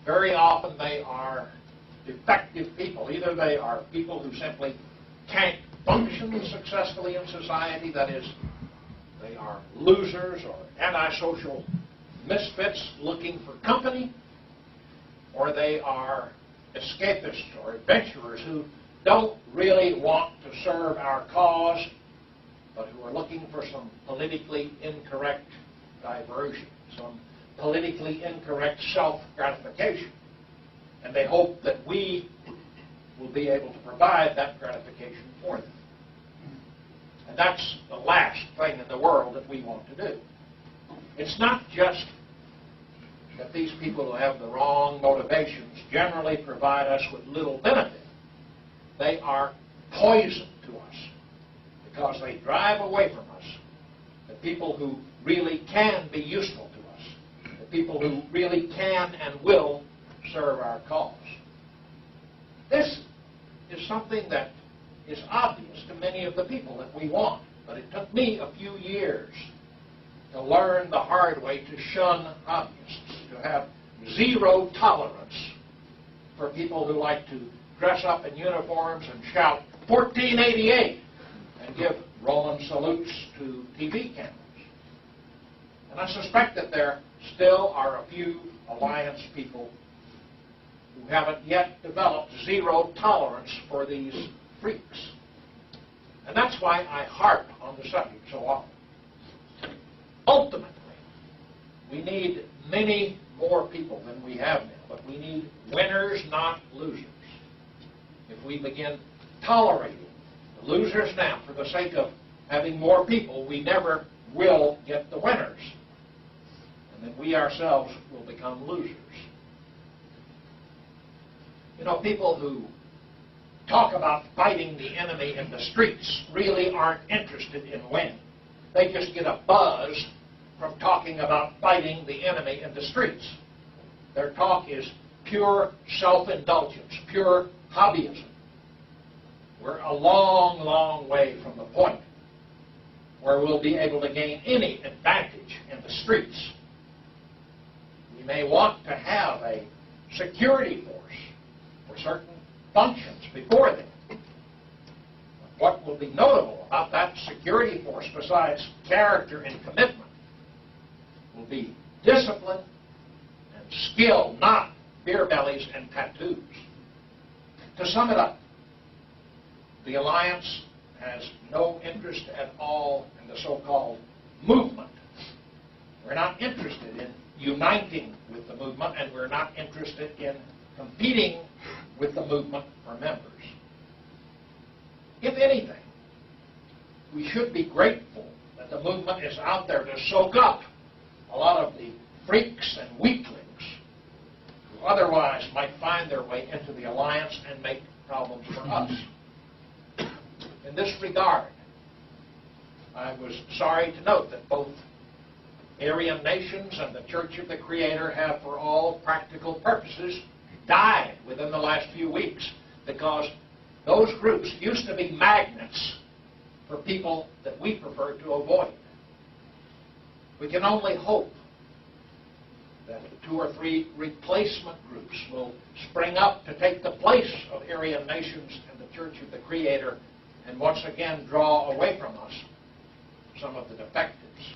very often they are defective people. Either they are people who simply can't function successfully in society, that is, they are losers or antisocial misfits looking for company, or they are escapists or adventurers who don't really want to serve our cause, but who are looking for some politically incorrect diversion, some politically incorrect self-gratification. And they hope that we will be able to provide that gratification for them. And that's the last thing in the world that we want to do. It's not just that these people who have the wrong motivations generally provide us with little benefit. They are poison to us because they drive away from us the people who really can be useful to us, the people who really can and will serve our cause. This is something that is obvious to many of the people that we want, but it took me a few years to learn the hard way to shun hobbyists, to have zero tolerance for people who like to dress up in uniforms and shout 1488 and give Roman salutes to TV cameras. And I suspect that there still are a few alliance people who haven't yet developed zero tolerance for these freaks. And that's why I harp on the subject so often. Ultimately, we need many more people than we have now, but we need winners, not losers. If we begin tolerating the losers now for the sake of having more people, we never will get the winners. And then we ourselves will become losers. You know, people who talk about fighting the enemy in the streets really aren't interested in winning. They just get a buzz from talking about fighting the enemy in the streets. Their talk is pure self-indulgence, pure hobbyism. We're a long, long way from the point where we'll be able to gain any advantage in the streets. We may want to have a security force for certain functions before then. What will be notable about that security force, besides character and commitment, will be discipline and skill, not beer bellies and tattoos. To sum it up, the Alliance has no interest at all in the so-called movement. We're not interested in uniting with the movement, and we're not interested in competing with the movement for members. If anything, we should be grateful that the movement is out there to soak up a lot of the freaks and weaklings who otherwise might find their way into the Alliance and make problems for us. In this regard, I was sorry to note that both Aryan nations and the Church of the Creator have, for all practical purposes, died within the last few weeks, because those groups used to be magnets for people that we prefer to avoid. We can only hope that 2 or 3 replacement groups will spring up to take the place of Aryan nations and the Church of the Creator and once again draw away from us some of the defectives.